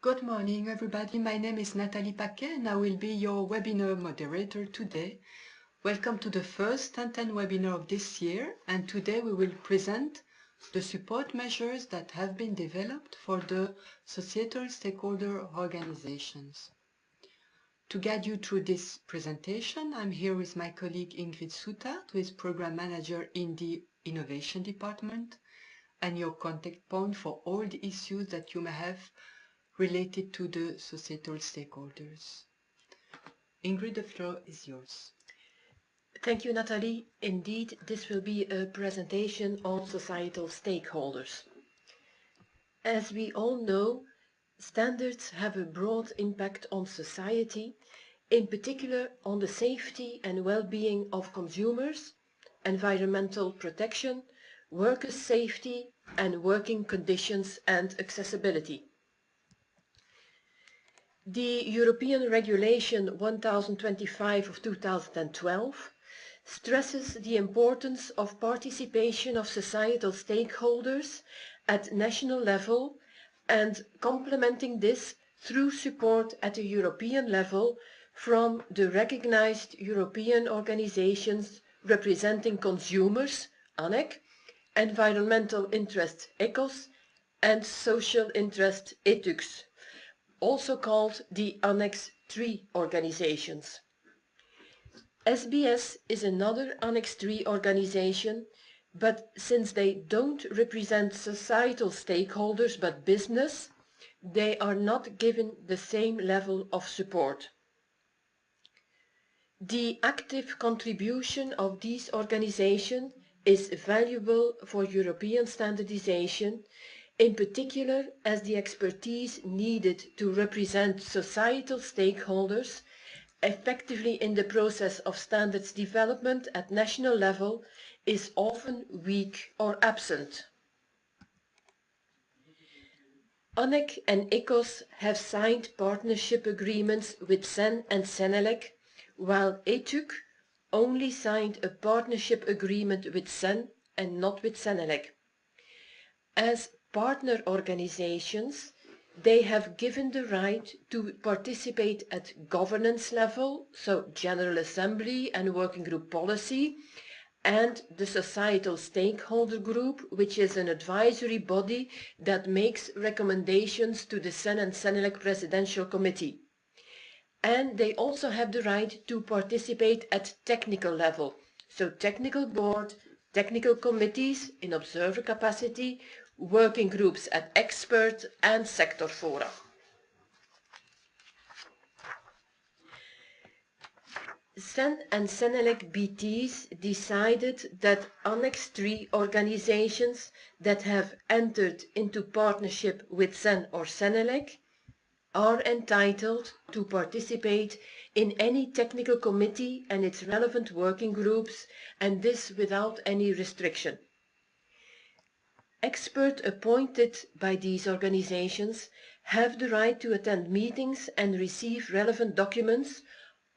Good morning, everybody. My name is Nathalie Paquet and I will be your webinar moderator today. Welcome to the first Tantan webinar of this year, and today we will present the support measures that have been developed for the Societal Stakeholder Organizations. To guide you through this presentation, I'm here with my colleague Ingrid Soutart, who is Program Manager in the Innovation Department, and your contact point for all the issues that you may have related to the societal stakeholders. Ingrid, the floor is yours. Thank you, Nathalie. Indeed, this will be a presentation on societal stakeholders. As we all know, standards have a broad impact on society, in particular on the safety and well-being of consumers, environmental protection, workers' safety, and working conditions and accessibility. The European Regulation 1025 of 2012 stresses the importance of participation of societal stakeholders at national level and complementing this through support at a European level from the recognized European organizations representing consumers, ANEC, environmental interest, ECOS, and social interest, ETUCS, also called the Annex III organizations. SBS is another Annex III organization, but since they don't represent societal stakeholders but business, they are not given the same level of support. The active contribution of these organizations is valuable for European standardization, in particular as the expertise needed to represent societal stakeholders effectively in the process of standards development at national level is often weak or absent. ANEC and ECOS have signed partnership agreements with CEN and CENELEC, while ETUC only signed a partnership agreement with CEN and not with CENELEC. As partner organizations, they have given the right to participate at governance level, so General Assembly and Working Group Policy, and the Societal Stakeholder Group, which is an advisory body that makes recommendations to the CEN and CENELEC Presidential Committee. And they also have the right to participate at technical level, so technical board, technical committees in observer capacity, working groups at expert and sector fora. CEN and CENELEC BTs decided that Annex III organizations that have entered into partnership with CEN or CENELEC are entitled to participate in any technical committee and its relevant working groups, and this without any restriction. Experts appointed by these organizations have the right to attend meetings and receive relevant documents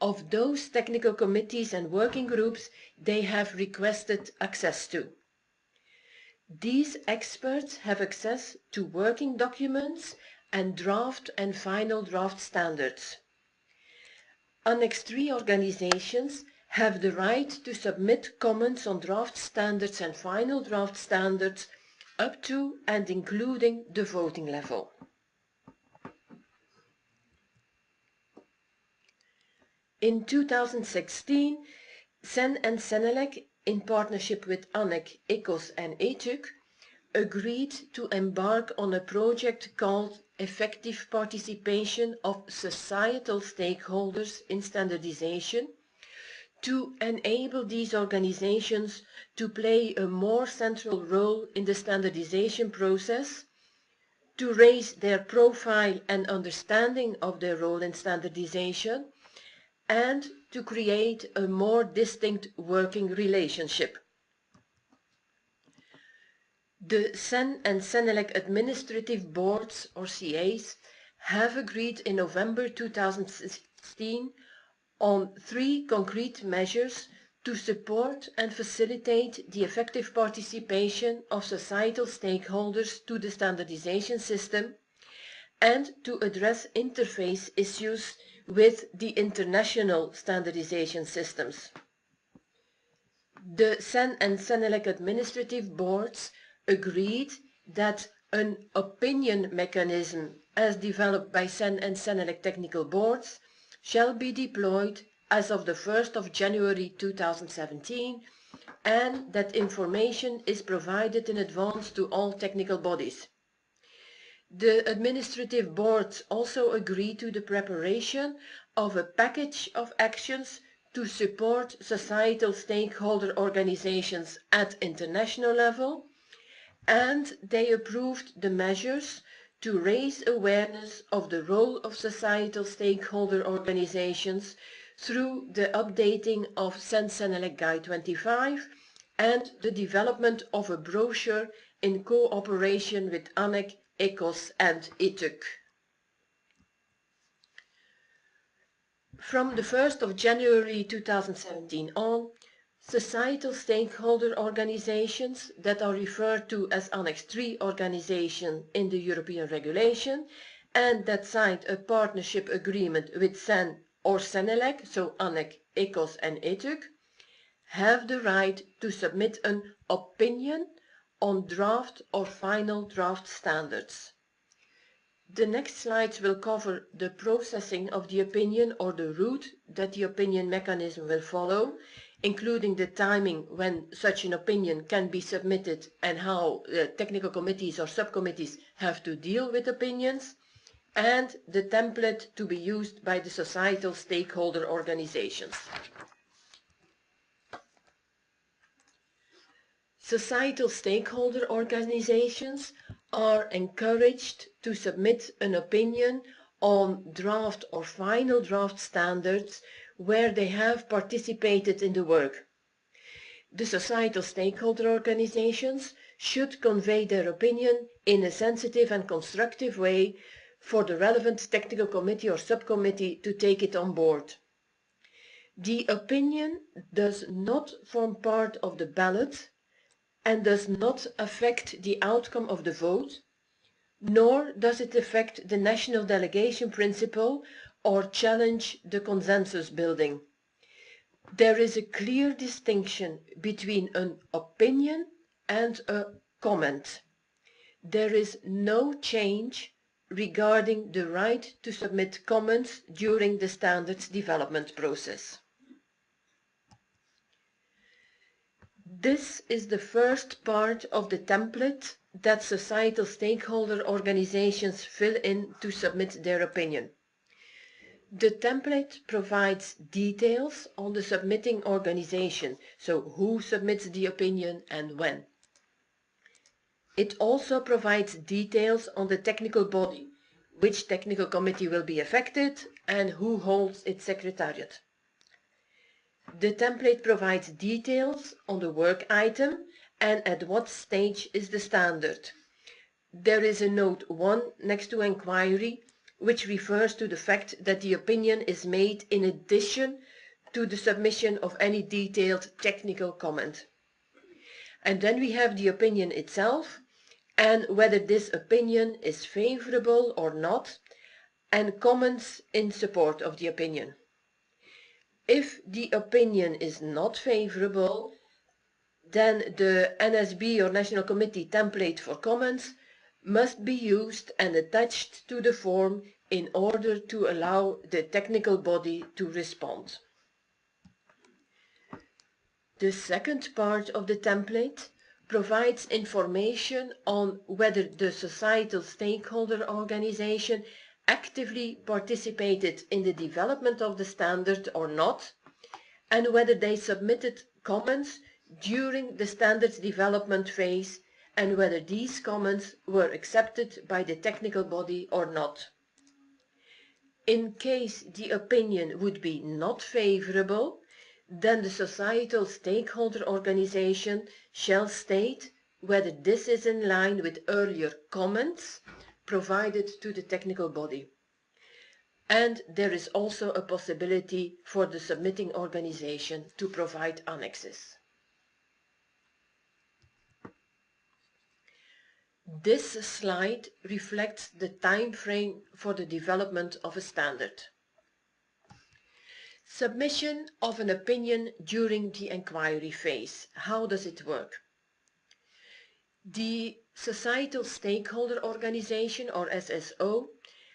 of those technical committees and working groups they have requested access to. These experts have access to working documents and draft and final draft standards. Annex III organizations have the right to submit comments on draft standards and final draft standards up to and including the voting level. In 2016, CEN and CENELEC, in partnership with ANEC, ECOS and ETUC, agreed to embark on a project called Effective Participation of Societal Stakeholders in Standardization to enable these organizations to play a more central role in the standardization process, to raise their profile and understanding of their role in standardization, and to create a more distinct working relationship. The CEN and CENELEC administrative boards, or CAs, have agreed in November 2016 on 3 concrete measures to support and facilitate the effective participation of societal stakeholders to the standardization system and to address interface issues with the international standardization systems. The CEN and CENELEC administrative boards agreed that an opinion mechanism as developed by CEN and CENELEC technical boards shall be deployed as of the 1st of January 2017 and that information is provided in advance to all technical bodies. The administrative boards also agreed to the preparation of a package of actions to support societal stakeholder organizations at international level, and they approved the measures to raise awareness of the role of societal stakeholder organizations through the updating of CEN-CENELEC Guide 25 and the development of a brochure in cooperation with ANEC, ECOS and ETUC. From the 1st of January 2017 on, societal stakeholder organizations that are referred to as Annex 3 organization in the European regulation and that signed a partnership agreement with CEN or CENELEC, so ANEC, ECOS and ETUC, have the right to submit an opinion on draft or final draft standards. The next slides will cover the processing of the opinion or the route that the opinion mechanism will follow, including the timing when such an opinion can be submitted and how technical committees or subcommittees have to deal with opinions, and the template to be used by the societal stakeholder organizations. Societal stakeholder organizations are encouraged to submit an opinion on draft or final draft standards where they have participated in the work. The societal stakeholder organizations should convey their opinion in a sensitive and constructive way for the relevant technical committee or subcommittee to take it on board. The opinion does not form part of the ballot and does not affect the outcome of the vote, nor does it affect the national delegation principle or challenge the consensus building. There is a clear distinction between an opinion and a comment. There is no change regarding the right to submit comments during the standards development process. This is the first part of the template that societal stakeholder organizations fill in to submit their opinion. The template provides details on the submitting organization, so who submits the opinion and when. It also provides details on the technical body, which technical committee will be affected and who holds its secretariat. The template provides details on the work item and at what stage is the standard. There is a note 1 next to inquiry, which refers to the fact that the opinion is made in addition to the submission of any detailed technical comment. And then we have the opinion itself and whether this opinion is favorable or not, and comments in support of the opinion. If the opinion is not favorable, then the NSB or National Committee template for comments must be used and attached to the form in order to allow the technical body to respond. The second part of the template provides information on whether the societal stakeholder organization actively participated in the development of the standard or not, and whether they submitted comments during the standards development phase and whether these comments were accepted by the technical body or not. In case the opinion would be not favorable, then the societal stakeholder organization shall state whether this is in line with earlier comments provided to the technical body. And there is also a possibility for the submitting organization to provide annexes. This slide reflects the time frame for the development of a standard. Submission of an opinion during the inquiry phase. How does it work? The Societal Stakeholder Organization, or SSO,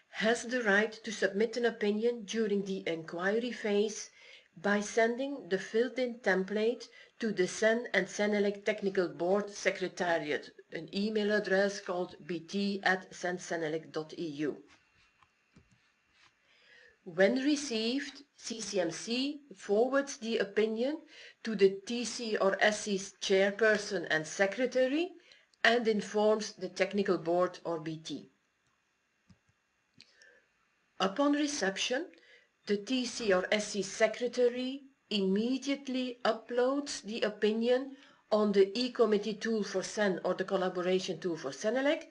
has the right to submit an opinion during the inquiry phase by sending the filled-in template to the CEN and CENELEC Technical Board Secretariat, an email address called bt@cencenelec.eu. When received, CCMC forwards the opinion to the TC or SC's chairperson and secretary and informs the technical board or BT. Upon reception, the TC or SC secretary immediately uploads the opinion on the e-committee tool for CEN or the collaboration tool for CENELEC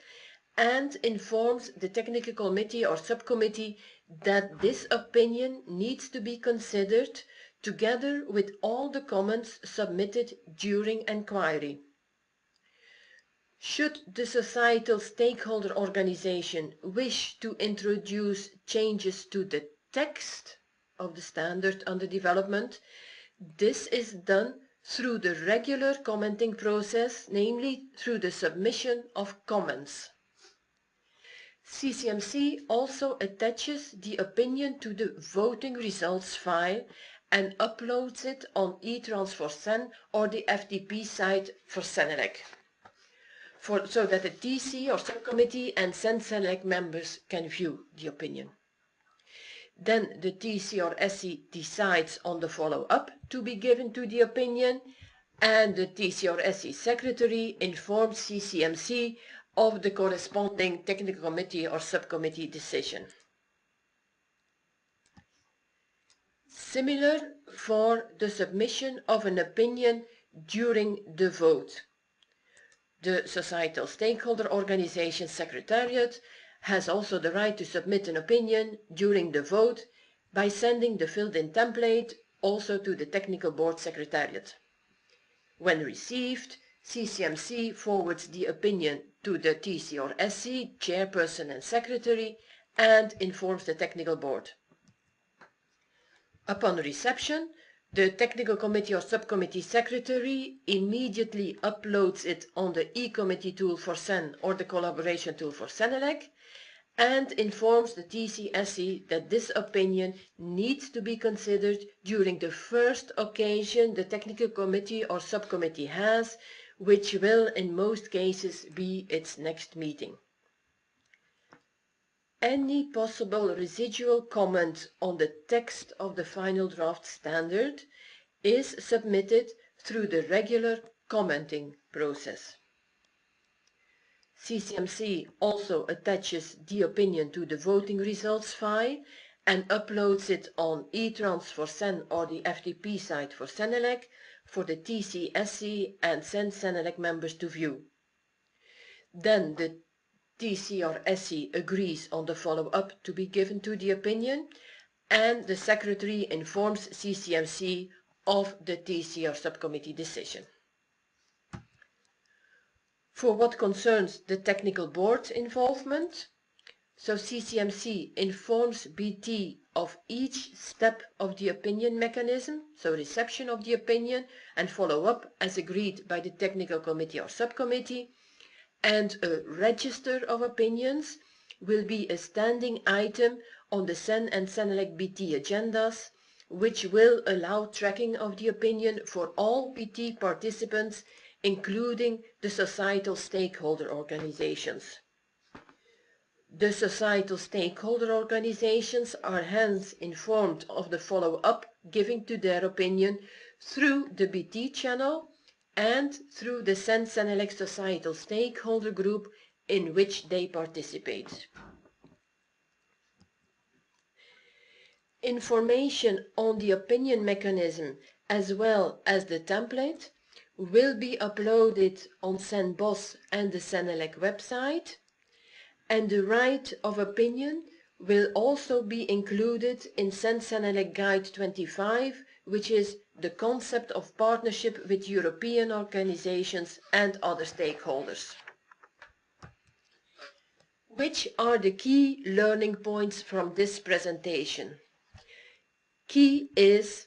and informs the technical committee or subcommittee that this opinion needs to be considered together with all the comments submitted during inquiry. Should the Societal Stakeholder Organization wish to introduce changes to the text of the standard under development, this is done through the regular commenting process, namely through the submission of comments. CCMC also attaches the opinion to the voting results file and uploads it on eTrans4Cen or the FTP site for CENELEC, so that the TC or subcommittee and CENELEC members can view the opinion. Then the TC or SC decides on the follow-up to be given to the opinion, and the TC or SC secretary informs CCMC of the corresponding technical committee or subcommittee decision. Similar for the submission of an opinion during the vote. The Societal Stakeholder Organization Secretariat has also the right to submit an opinion during the vote by sending the filled-in template also to the Technical Board Secretariat. When received, CCMC forwards the opinion to the TC or SC, chairperson and secretary, and informs the Technical Board. Upon reception, the Technical Committee or Subcommittee Secretary immediately uploads it on the e-committee tool for CEN or the collaboration tool for CENELEC and informs the TCSC that this opinion needs to be considered during the first occasion the Technical Committee or Subcommittee has, which will in most cases be its next meeting. Any possible residual comment on the text of the final draft standard is submitted through the regular commenting process. CCMC also attaches the opinion to the voting results file and uploads it on eTrans4Cen or the FTP site for CENELEC for the TCSC and CENELEC members to view. Then the TC or SC agrees on the follow-up to be given to the opinion, and the Secretary informs CCMC of the TC or subcommittee decision. For what concerns the Technical Board involvement, so CCMC informs BT of each step of the opinion mechanism, so reception of the opinion and follow-up as agreed by the Technical Committee or Subcommittee, and a register of opinions will be a standing item on the CEN and CENELEC BT agendas, which will allow tracking of the opinion for all BT participants, including the Societal Stakeholder Organizations. The Societal Stakeholder Organizations are hence informed of the follow-up given to their opinion through the BT channel and through the CEN-CENELEC Societal Stakeholder Group in which they participate. Information on the opinion mechanism as well as the template will be uploaded on CEN-BOS and the CENELEC website, and the right of opinion will also be included in CEN-CENELEC Guide 25, which is the concept of partnership with European organizations and other stakeholders. Which are the key learning points from this presentation? Key is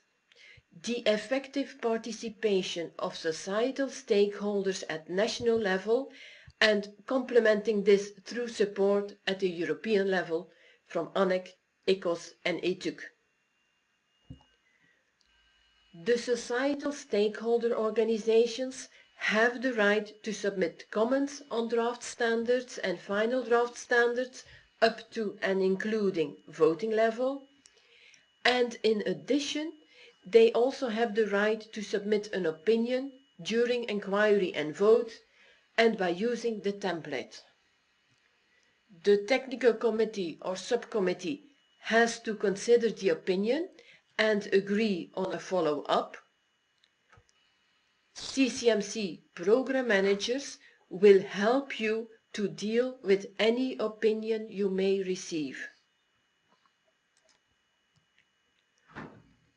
the effective participation of societal stakeholders at national level and complementing this through support at the European level from ANEC, ECOS and ETUC. The societal stakeholder organizations have the right to submit comments on draft standards and final draft standards up to and including voting level, and in addition they also have the right to submit an opinion during inquiry and vote and by using the template. The technical committee or subcommittee has to consider the opinion and agree on a follow-up. CCMC program managers will help you to deal with any opinion you may receive.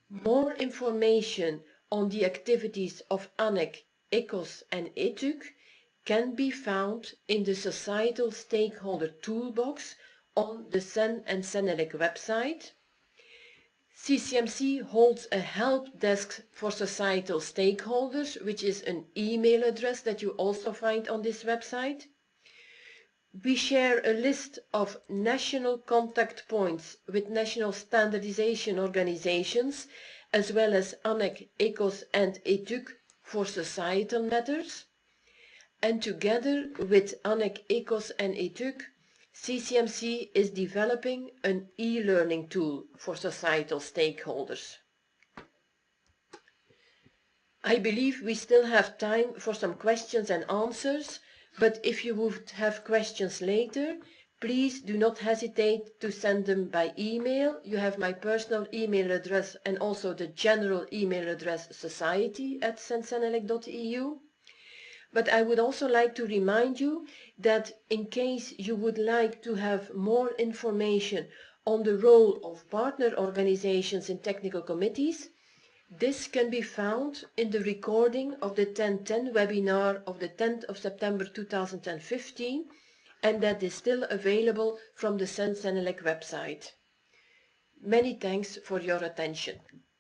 More information on the activities of ANEC, ECOS and ETUC can be found in the Societal Stakeholder Toolbox on the CEN and CENELEC website. CCMC holds a help desk for societal stakeholders, which is an email address that you also find on this website. We share a list of national contact points with national standardization organizations, as well as ANEC, ECOS and ETUC for societal matters. And together with ANEC, ECOS and ETUC, CCMC is developing an e-learning tool for societal stakeholders. I believe we still have time for some questions and answers, but if you would have questions later, please do not hesitate to send them by email. You have my personal email address and also the general email address society@cenelec.eu. But I would also like to remind you that in case you would like to have more information on the role of partner organizations in technical committees, this can be found in the recording of the 1010 webinar of the 10th of September 2015, and that is still available from the CENELEC website. Many thanks for your attention.